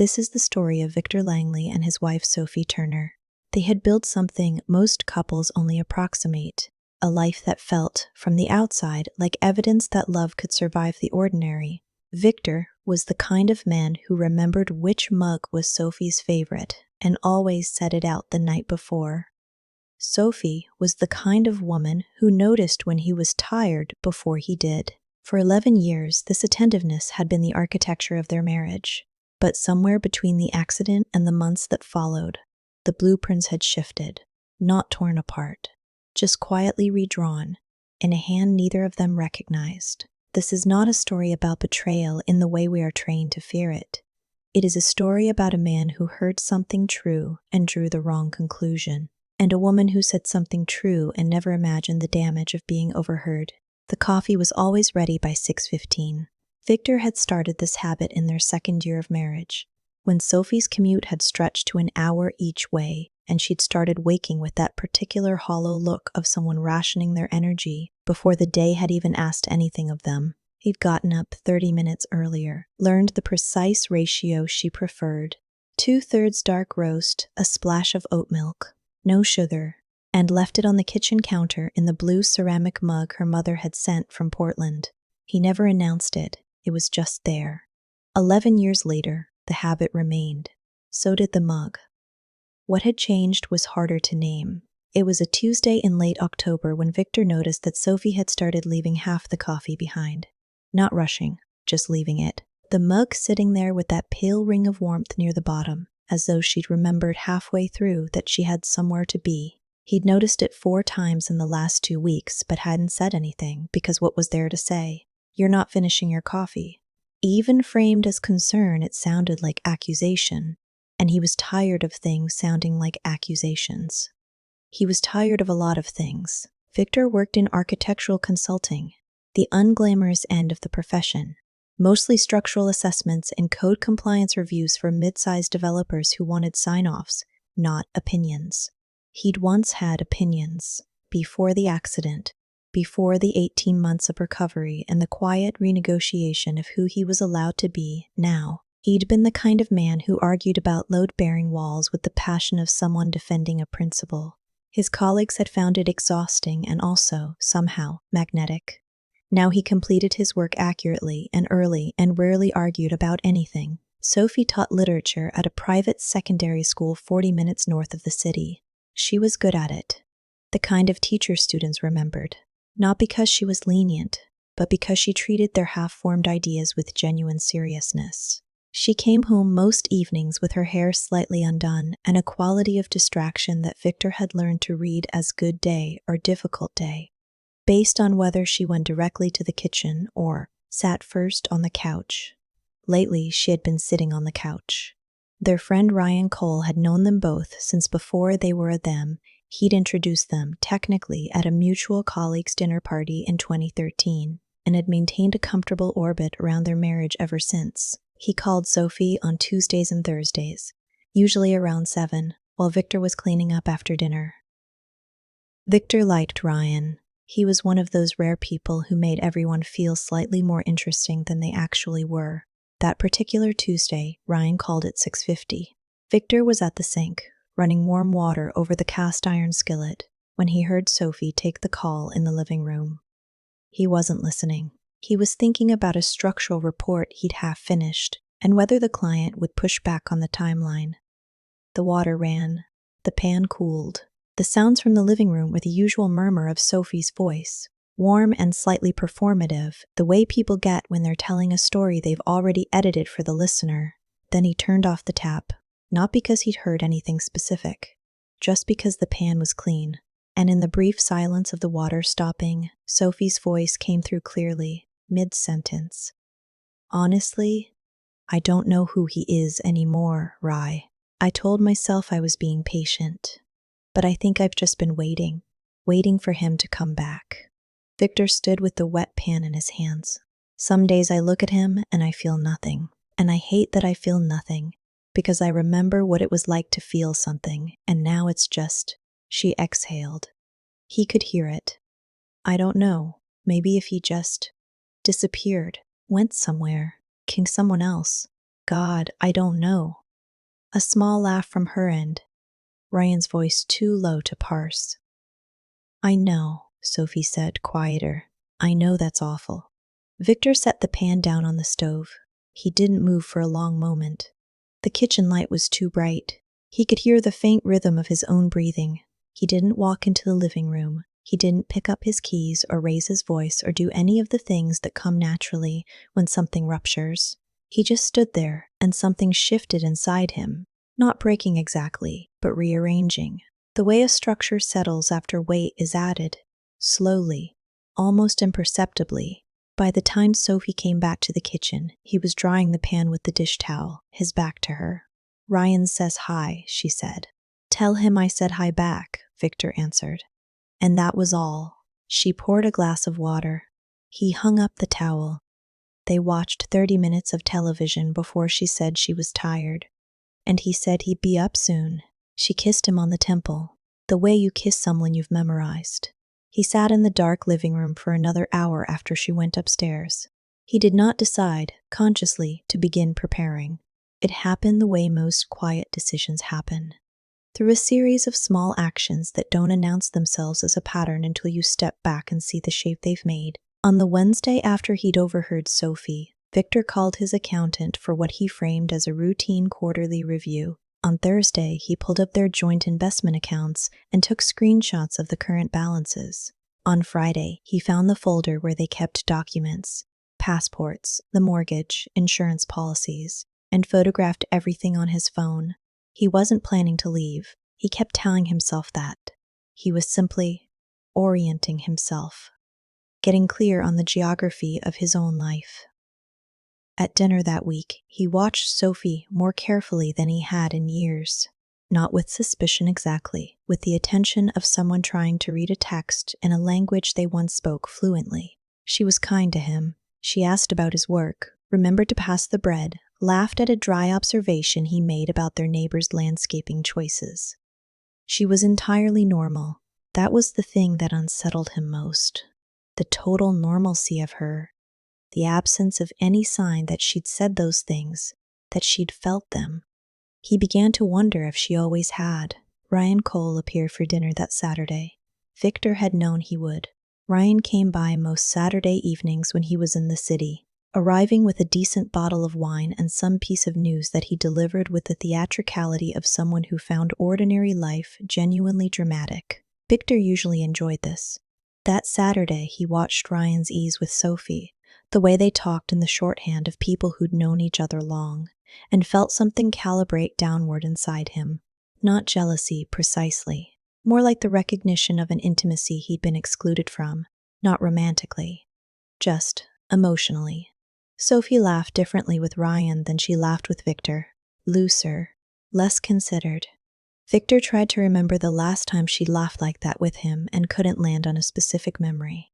This is the story of Victor Langley and his wife Sophie Turner. They had built something most couples only approximate, a life that felt, from the outside, like evidence that love could survive the ordinary. Victor was the kind of man who remembered which mug was Sophie's favorite and always set it out the night before. Sophie was the kind of woman who noticed when he was tired before he did. For 11 years, this attentiveness had been the architecture of their marriage. But somewhere between the accident and the months that followed, the blueprints had shifted, not torn apart, just quietly redrawn, in a hand neither of them recognized. This is not a story about betrayal in the way we are trained to fear it. It is a story about a man who heard something true and drew the wrong conclusion, and a woman who said something true and never imagined the damage of being overheard. The coffee was always ready by 6:15. Victor had started this habit in their second year of marriage, when Sophie's commute had stretched to an hour each way, and she'd started waking with that particular hollow look of someone rationing their energy before the day had even asked anything of them. He'd gotten up 30 minutes earlier, learned the precise ratio she preferred: 2/3 dark roast, a splash of oat milk, no sugar, and left it on the kitchen counter in the blue ceramic mug her mother had sent from Portland. He never announced it. It was just there. 11 years later, the habit remained. So did the mug. What had changed was harder to name. It was a Tuesday in late October when Victor noticed that Sophie had started leaving half the coffee behind. Not rushing, just leaving it. The mug sitting there with that pale ring of warmth near the bottom, as though she'd remembered halfway through that she had somewhere to be. He'd noticed it 4 times in the last 2 weeks, but hadn't said anything, because what was there to say? "You're not finishing your coffee." Even framed as concern, it sounded like accusation, and he was tired of things sounding like accusations. He was tired of a lot of things. Victor worked in architectural consulting, the unglamorous end of the profession, mostly structural assessments and code compliance reviews for mid-sized developers who wanted sign-offs, not opinions. He'd once had opinions, before the accident, before the 18 months of recovery and the quiet renegotiation of who he was allowed to be now. He'd been the kind of man who argued about load-bearing walls with the passion of someone defending a principle. His colleagues had found it exhausting and also, somehow, magnetic. Now he completed his work accurately and early and rarely argued about anything. Sophie taught literature at a private secondary school 40 minutes north of the city. She was good at it, the kind of teacher students remembered. Not because she was lenient, but because she treated their half-formed ideas with genuine seriousness. She came home most evenings with her hair slightly undone and a quality of distraction that Victor had learned to read as good day or difficult day, based on whether she went directly to the kitchen or sat first on the couch. Lately, she had been sitting on the couch. Their friend Ryan Cole had known them both since before they were a them. He'd introduced them, technically, at a mutual colleagues' dinner party in 2013, and had maintained a comfortable orbit around their marriage ever since. He called Sophie on Tuesdays and Thursdays, usually around 7, while Victor was cleaning up after dinner. Victor liked Ryan. He was one of those rare people who made everyone feel slightly more interesting than they actually were. That particular Tuesday, Ryan called at 6:50. Victor was at the sink, running warm water over the cast-iron skillet, when he heard Sophie take the call in the living room. He wasn't listening. He was thinking about a structural report he'd half finished, and whether the client would push back on the timeline. The water ran. The pan cooled. The sounds from the living room were the usual murmur of Sophie's voice, warm and slightly performative, the way people get when they're telling a story they've already edited for the listener. Then he turned off the tap. Not because he'd heard anything specific, just because the pan was clean. And in the brief silence of the water stopping, Sophie's voice came through clearly, mid-sentence. "Honestly, I don't know who he is anymore, Rye. I told myself I was being patient, but I think I've just been waiting for him to come back." Victor stood with the wet pan in his hands. "Some days I look at him and I feel nothing, and I hate that I feel nothing. Because I remember what it was like to feel something, and now it's just..." She exhaled. He could hear it. "I don't know. Maybe if he just disappeared, went somewhere, king someone else, God, I don't know. A small laugh from her end, Ryan's voice too low to parse. I know, Sophie said, quieter. I know that's awful. Victor set the pan down on the stove. He didn't move for a long moment. The kitchen light was too bright. He could hear the faint rhythm of his own breathing. He didn't walk into the living room. He didn't pick up his keys or raise his voice or do any of the things that come naturally when something ruptures. He just stood there, and something shifted inside him, not breaking exactly, but rearranging. The way a structure settles after weight is added, slowly, almost imperceptibly. By the time Sophie came back to the kitchen, he was drying the pan with the dish towel, his back to her. Ryan says hi, she said. Tell him I said hi back, Victor answered. And that was all. She poured a glass of water. He hung up the towel. They watched 30 minutes of television before she said she was tired. And he said he'd be up soon. She kissed him on the temple, the way you kiss someone you've memorized. He sat in the dark living room for another hour after she went upstairs. He did not decide, consciously, to begin preparing. It happened the way most quiet decisions happen. Through a series of small actions that don't announce themselves as a pattern until you step back and see the shape they've made. On the Wednesday after he'd overheard Sophie, Victor called his accountant for what he framed as a routine quarterly review. On Thursday, he pulled up their joint investment accounts and took screenshots of the current balances. On Friday, he found the folder where they kept documents, passports, the mortgage, insurance policies, and photographed everything on his phone. He wasn't planning to leave. He kept telling himself that. He was simply orienting himself, getting clear on the geography of his own life. At dinner that week, he watched Sophie more carefully than he had in years. Not with suspicion exactly, with the attention of someone trying to read a text in a language they once spoke fluently. She was kind to him. She asked about his work, remembered to pass the bread, laughed at a dry observation he made about their neighbor's landscaping choices. She was entirely normal. That was the thing that unsettled him most. The total normalcy of her. The absence of any sign that she'd said those things, that she'd felt them. He began to wonder if she always had. Ryan Cole appeared for dinner that Saturday. Victor had known he would. Ryan came by most Saturday evenings when he was in the city, arriving with a decent bottle of wine and some piece of news that he delivered with the theatricality of someone who found ordinary life genuinely dramatic. Victor usually enjoyed this. That Saturday, he watched Ryan's ease with Sophie, the way they talked in the shorthand of people who'd known each other long, and felt something calibrate downward inside him. Not jealousy, precisely. More like the recognition of an intimacy he'd been excluded from, not romantically, just emotionally. Sophie laughed differently with Ryan than she laughed with Victor. Looser, less considered. Victor tried to remember the last time she'd laughed like that with him and couldn't land on a specific memory.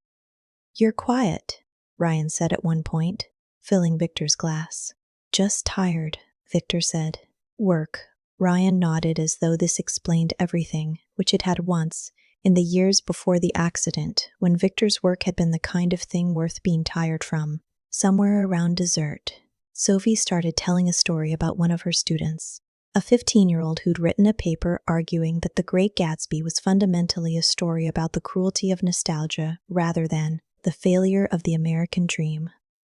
You're quiet, Ryan said at one point, filling Victor's glass. Just tired, Victor said. Work. Ryan nodded as though this explained everything, which it had once, in the years before the accident, when Victor's work had been the kind of thing worth being tired from. Somewhere around dessert, Sophie started telling a story about one of her students, a 15-year-old who'd written a paper arguing that The Great Gatsby was fundamentally a story about the cruelty of nostalgia rather than the failure of the American dream.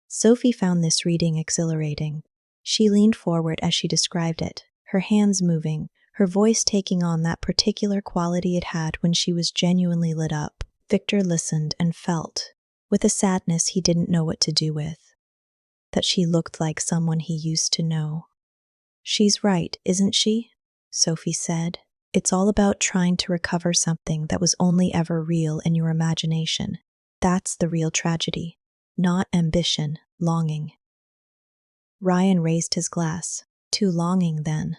Sophie found this reading exhilarating. She leaned forward as she described it, her hands moving, her voice taking on that particular quality it had when she was genuinely lit up. Victor listened and felt, with a sadness he didn't know what to do with, that she looked like someone he used to know. She's right, isn't she? Sophie said. It's all about trying to recover something that was only ever real in your imagination. That's the real tragedy. Not ambition, longing. Ryan raised his glass. Too longing, then.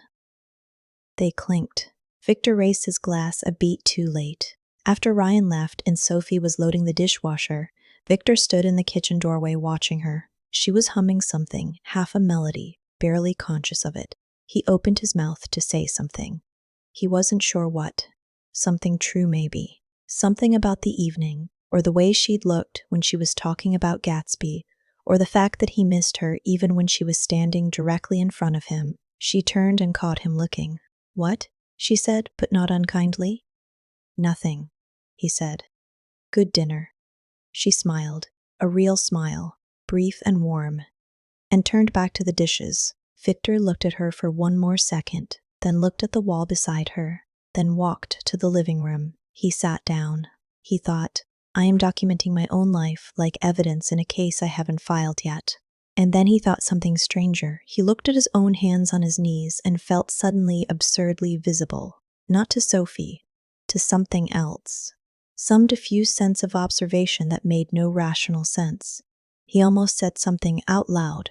They clinked. Victor raised his glass a beat too late. After Ryan left and Sophie was loading the dishwasher, Victor stood in the kitchen doorway watching her. She was humming something, half a melody, barely conscious of it. He opened his mouth to say something. He wasn't sure what. Something true, maybe. Something about the evening, or the way she'd looked when she was talking about Gatsby, or the fact that he missed her even when she was standing directly in front of him. She turned and caught him looking. "What?" she said, but not unkindly. "Nothing," he said. "Good dinner." She smiled, a real smile, brief and warm, and turned back to the dishes. Victor looked at her for one more second, then looked at the wall beside her, then walked to the living room. He sat down. He thought, I am documenting my own life like evidence in a case I haven't filed yet. And then he thought something stranger. He looked at his own hands on his knees and felt suddenly absurdly visible. Not to Sophie, to something else. Some diffuse sense of observation that made no rational sense. He almost said something out loud.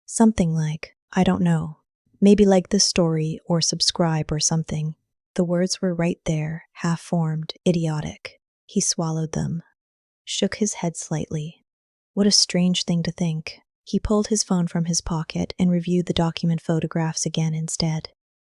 Something like, I don't know. Maybe like this story or subscribe or something. The words were right there, half-formed, idiotic. He swallowed them, shook his head slightly. What a strange thing to think. He pulled his phone from his pocket and reviewed the document photographs again instead.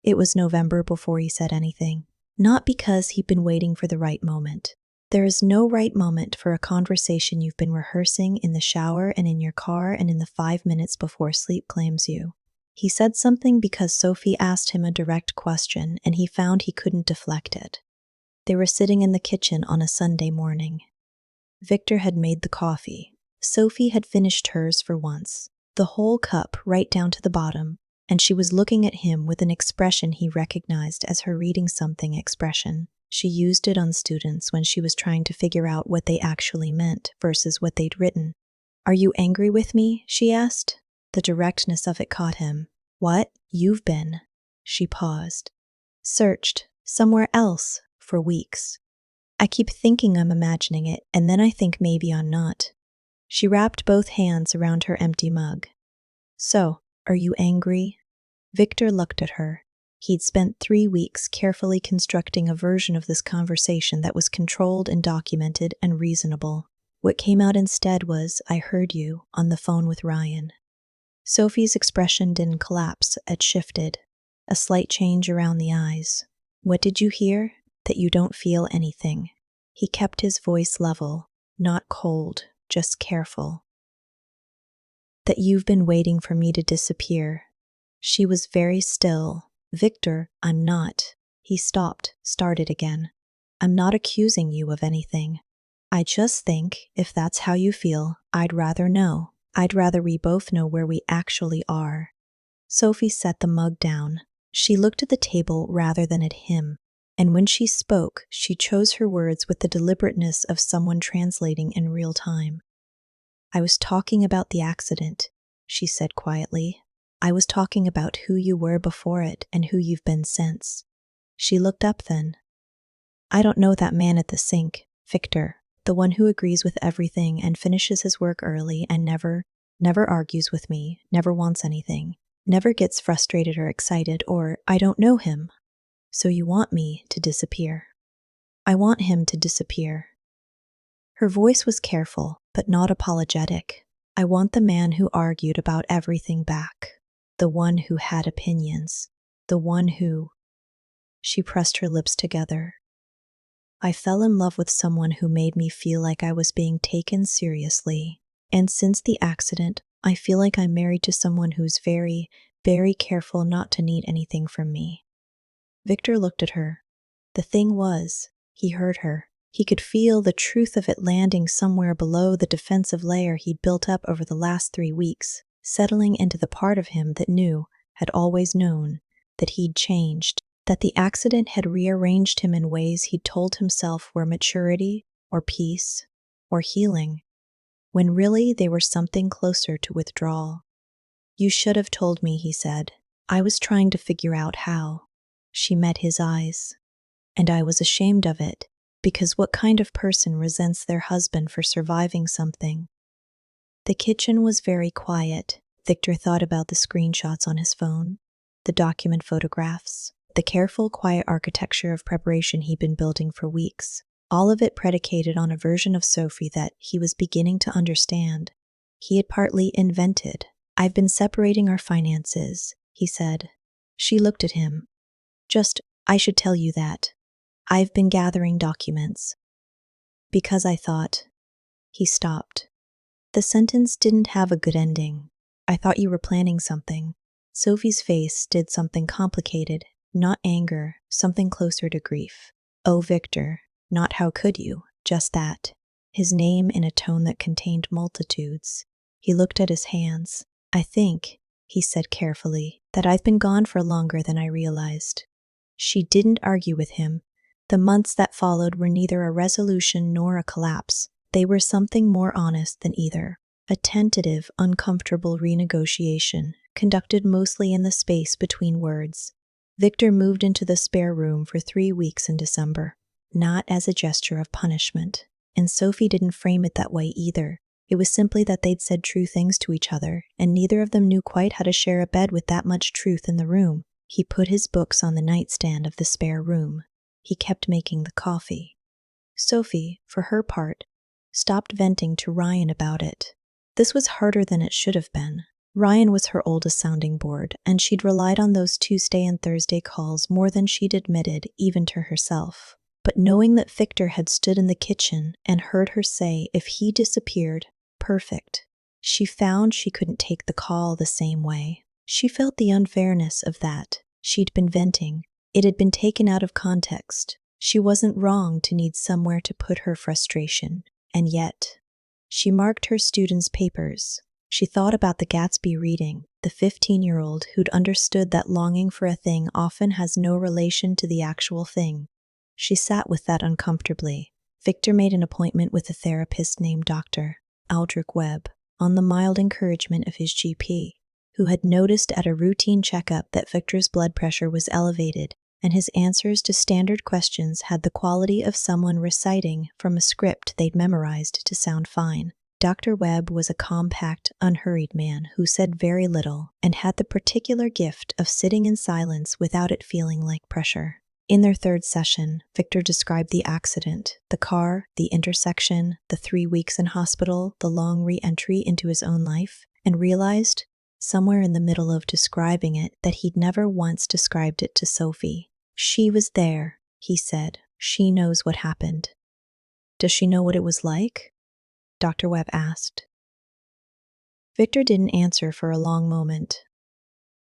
It was November before he said anything. Not because he'd been waiting for the right moment. There is no right moment for a conversation you've been rehearsing in the shower and in your car and in the 5 minutes before sleep claims you. He said something because Sophie asked him a direct question and he found he couldn't deflect it. They were sitting in the kitchen on a Sunday morning. Victor had made the coffee. Sophie had finished hers for once, the whole cup right down to the bottom, and she was looking at him with an expression he recognized as her reading something expression. She used it on students when she was trying to figure out what they actually meant versus what they'd written. Are you angry with me? She asked. The directness of it caught him. What? You've been. She paused. Searched. Somewhere else. For weeks. I keep thinking I'm imagining it, and then I think maybe I'm not. She wrapped both hands around her empty mug. So, are you angry? Victor looked at her. He'd spent 3 weeks carefully constructing a version of this conversation that was controlled and documented and reasonable. What came out instead was, I heard you, on the phone with Ryan. Sophie's expression didn't collapse, it shifted. A slight change around the eyes. What did you hear? That you don't feel anything. He kept his voice level, not cold, just careful. That you've been waiting for me to disappear. She was very still. Victor, I'm not. He stopped, started again. I'm not accusing you of anything. I just think, if that's how you feel, I'd rather know. I'd rather we both know where we actually are. Sophie set the mug down. She looked at the table rather than at him. And when she spoke, she chose her words with the deliberateness of someone translating in real time. I was talking about the accident, she said quietly. I was talking about who you were before it and who you've been since. She looked up then. I don't know that man at the sink, Victor, the one who agrees with everything and finishes his work early and never argues with me, never wants anything, never gets frustrated or excited, or I don't know him. So you want me to disappear. I want him to disappear. Her voice was careful, but not apologetic. I want the man who argued about everything back. The one who had opinions. The one who... She pressed her lips together. I fell in love with someone who made me feel like I was being taken seriously. And since the accident, I feel like I'm married to someone who's very, very careful not to need anything from me. Victor looked at her. The thing was, he heard her. He could feel the truth of it landing somewhere below the defensive layer he'd built up over the last 3 weeks, settling into the part of him that knew, had always known, that he'd changed, that the accident had rearranged him in ways he'd told himself were maturity, or peace, or healing, when really they were something closer to withdrawal. You should have told me, he said. I was trying to figure out how. She met his eyes. And I was ashamed of it, because what kind of person resents their husband for surviving something? The kitchen was very quiet. Victor thought about the screenshots on his phone, the document photographs, the careful, quiet architecture of preparation he'd been building for weeks, all of it predicated on a version of Sophie that he was beginning to understand. He had partly invented. I've been separating our finances, he said. She looked at him. I should tell you that. I've been gathering documents. Because I thought... He stopped. The sentence didn't have a good ending. I thought you were planning something. Sophie's face did something complicated, not anger, something closer to grief. Oh, Victor, not how could you, just that. His name in a tone that contained multitudes. He looked at his hands. I think, he said carefully, that I've been gone for longer than I realized. She didn't argue with him. The months that followed were neither a resolution nor a collapse. They were something more honest than either. A tentative, uncomfortable renegotiation, conducted mostly in the space between words. Victor moved into the spare room for 3 weeks in December, not as a gesture of punishment. And Sophie didn't frame it that way either. It was simply that they'd said true things to each other, and neither of them knew quite how to share a bed with that much truth in the room. He put his books on the nightstand of the spare room. He kept making the coffee. Sophie, for her part, stopped venting to Ryan about it. This was harder than it should have been. Ryan was her oldest sounding board, and she'd relied on those Tuesday and Thursday calls more than she'd admitted, even to herself. But knowing that Victor had stood in the kitchen and heard her say if he disappeared, perfect, she found she couldn't take the call the same way. She felt the unfairness of that. She'd been venting. It had been taken out of context. She wasn't wrong to need somewhere to put her frustration. And yet, she marked her students' papers. She thought about the Gatsby reading, the 15-year-old who'd understood that longing for a thing often has no relation to the actual thing. She sat with that uncomfortably. Victor made an appointment with a therapist named Dr. Aldrich Webb, on the mild encouragement of his GP, who had noticed at a routine checkup that Victor's blood pressure was elevated, and his answers to standard questions had the quality of someone reciting from a script they'd memorized to sound fine. Dr. Webb was a compact, unhurried man who said very little and had the particular gift of sitting in silence without it feeling like pressure. In their third session, Victor described the accident, the car, the intersection, the 3 weeks in hospital, the long re-entry into his own life, and realized, somewhere in the middle of describing it, that he'd never once described it to Sophie. She was there, he said. She knows what happened. Does she know what it was like? Dr. Webb asked. Victor didn't answer for a long moment.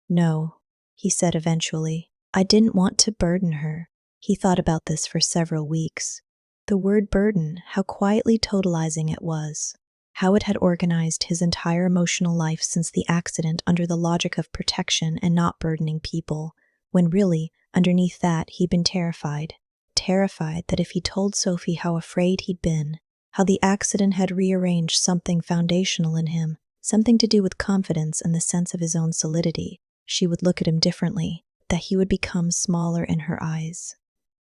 No, he said eventually. I didn't want to burden her. He thought about this for several weeks. The word burden, how quietly totalizing it was. How it had organized his entire emotional life since the accident under the logic of protection and not burdening people, when really, underneath that, he'd been terrified. Terrified that if he told Sophie how afraid he'd been, how the accident had rearranged something foundational in him, something to do with confidence and the sense of his own solidity, she would look at him differently, that he would become smaller in her eyes.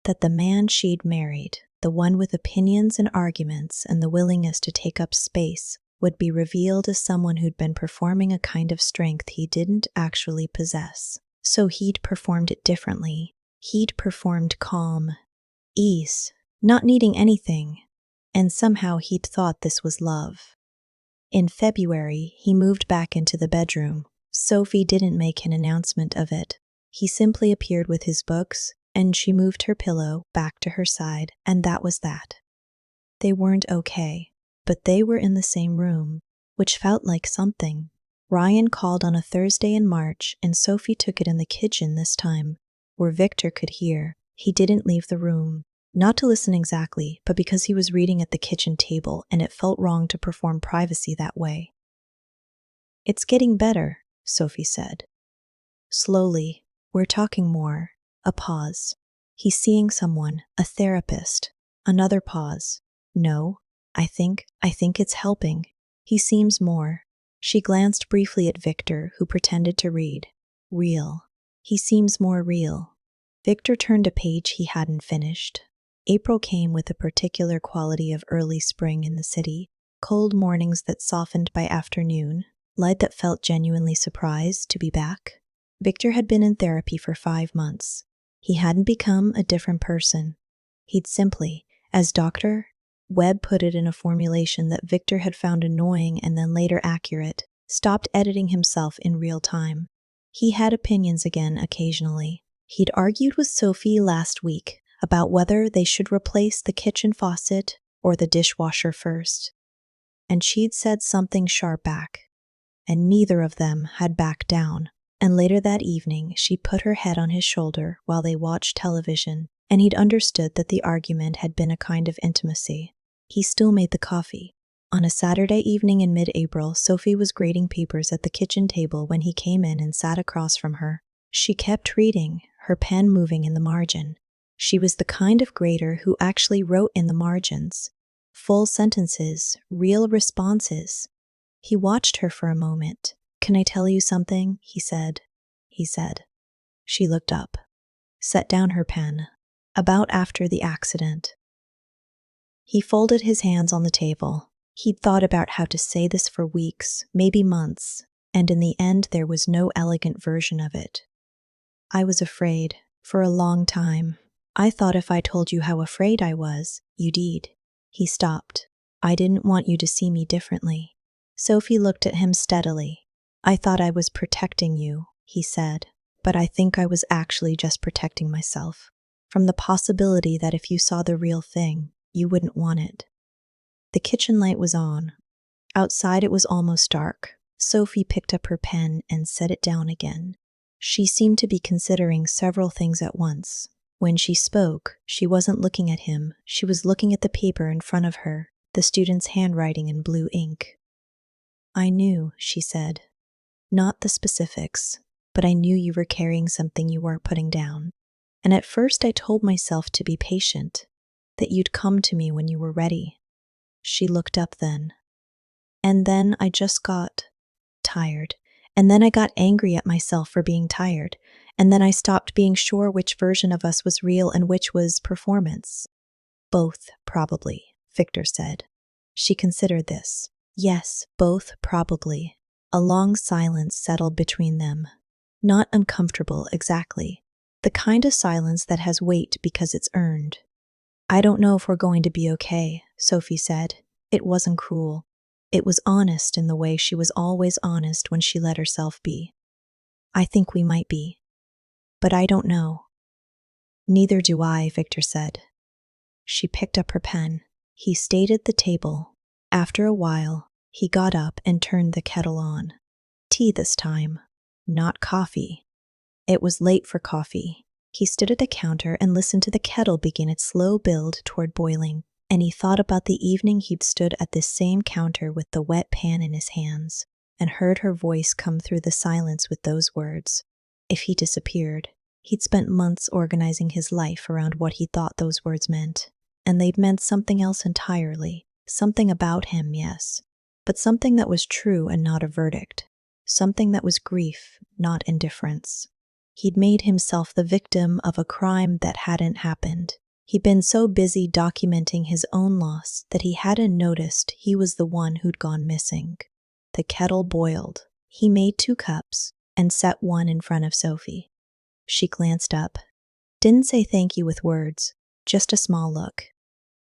That the man she'd married, the one with opinions and arguments and the willingness to take up space, would be revealed as someone who'd been performing a kind of strength he didn't actually possess. So he'd performed it differently. He'd performed calm, ease, not needing anything, and somehow he'd thought this was love. In February, he moved back into the bedroom. Sophie didn't make an announcement of it. He simply appeared with his books, and she moved her pillow back to her side, and that was that. They weren't okay, but they were in the same room, which felt like something. Ryan called on a Thursday in March, and Sophie took it in the kitchen this time, where Victor could hear. He didn't leave the room, not to listen exactly, but because he was reading at the kitchen table, and it felt wrong to perform privacy that way. It's getting better, Sophie said. Slowly. We're talking more. A pause. He's seeing someone, a therapist. Another pause. No, I think it's helping. He seems more. She glanced briefly at Victor, who pretended to read. Real. He seems more real. Victor turned a page he hadn't finished. April came with a particular quality of early spring in the city, cold mornings that softened by afternoon, light that felt genuinely surprised to be back. Victor had been in therapy for 5 months. He hadn't become a different person. He'd simply, as Dr. Webb put it in a formulation that Victor had found annoying and then later accurate, stopped editing himself in real time. He had opinions again occasionally. He'd argued with Sophie last week about whether they should replace the kitchen faucet or the dishwasher first. and she'd said something sharp back, and neither of them had backed down. And later that evening, she put her head on his shoulder while they watched television, and he'd understood that the argument had been a kind of intimacy. He still made the coffee. On a Saturday evening in mid-April, Sophie was grading papers at the kitchen table when he came in and sat across from her. She kept reading, her pen moving in the margin. She was the kind of grader who actually wrote in the margins. Full sentences, real responses. He watched her for a moment. "Can I tell you something?" he said. She looked up, set down her pen. "About after the accident." He folded his hands on the table. He'd thought about how to say this for weeks, maybe months, and in the end there was no elegant version of it. "I was afraid, for a long time. I thought if I told you how afraid I was, you'd." He stopped. "I didn't want you to see me differently." Sophie looked at him steadily. "I thought I was protecting you," he said, "but I think I was actually just protecting myself from the possibility that if you saw the real thing, you wouldn't want it." The kitchen light was on. Outside it was almost dark. Sophie picked up her pen and set it down again. She seemed to be considering several things at once. When she spoke, she wasn't looking at him. She was looking at the paper in front of her, the student's handwriting in blue ink. "I knew," she said. "Not the specifics, but I knew you were carrying something you weren't putting down. And at first I told myself to be patient, that you'd come to me when you were ready." She looked up then. "And then I just got tired. And then I got angry at myself for being tired. And then I stopped being sure which version of us was real and which was performance." "Both, probably," Victor said. She considered this. Yes, both, probably. A long silence settled between them. Not uncomfortable, exactly. The kind of silence that has weight because it's earned. "I don't know if we're going to be okay," Sophie said. It wasn't cruel. It was honest in the way she was always honest when she let herself be. "I think we might be. But I don't know." "Neither do I," Victor said. She picked up her pen. He stayed at the table. After a while, he got up and turned the kettle on. Tea this time, not coffee. It was late for coffee. He stood at the counter and listened to the kettle begin its slow build toward boiling, and he thought about the evening he'd stood at this same counter with the wet pan in his hands, and heard her voice come through the silence with those words. If he disappeared, he'd spent months organizing his life around what he thought those words meant, and they'd meant something else entirely. Something about him, yes, but something that was true and not a verdict. Something that was grief, not indifference. He'd made himself the victim of a crime that hadn't happened. He'd been so busy documenting his own loss that he hadn't noticed he was the one who'd gone missing. The kettle boiled. He made 2 cups and set one in front of Sophie. She glanced up. Didn't say thank you with words, just a small look.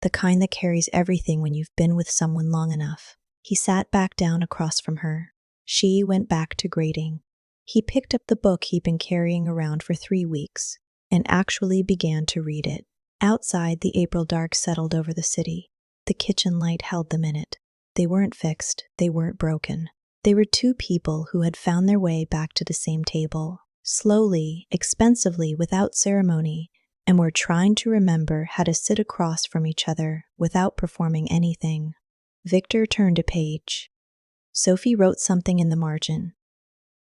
The kind that carries everything when you've been with someone long enough. He sat back down across from her. She went back to grading. He picked up the book he'd been carrying around for 3 weeks and actually began to read it. Outside, the April dark settled over the city. The kitchen light held them in it. They weren't fixed. They weren't broken. They were 2 people who had found their way back to the same table, slowly, expensively, without ceremony, and were trying to remember how to sit across from each other without performing anything. Victor turned a page. Sophie wrote something in the margin.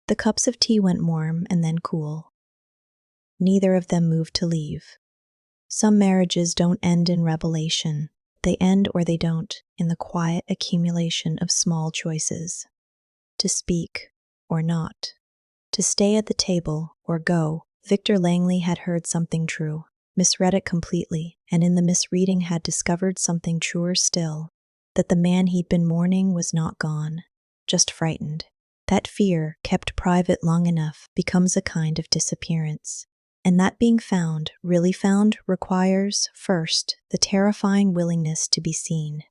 The cups of tea went warm and then cool. Neither of them moved to leave. Some marriages don't end in revelation. They end or they don't, in the quiet accumulation of small choices. To speak or not. To stay at the table or go. Victor Langley had heard something true, misread it completely, and in the misreading had discovered something truer still, that the man he'd been mourning was not gone, just frightened. That fear, kept private long enough, becomes a kind of disappearance. And that being found, really found, requires, first, the terrifying willingness to be seen.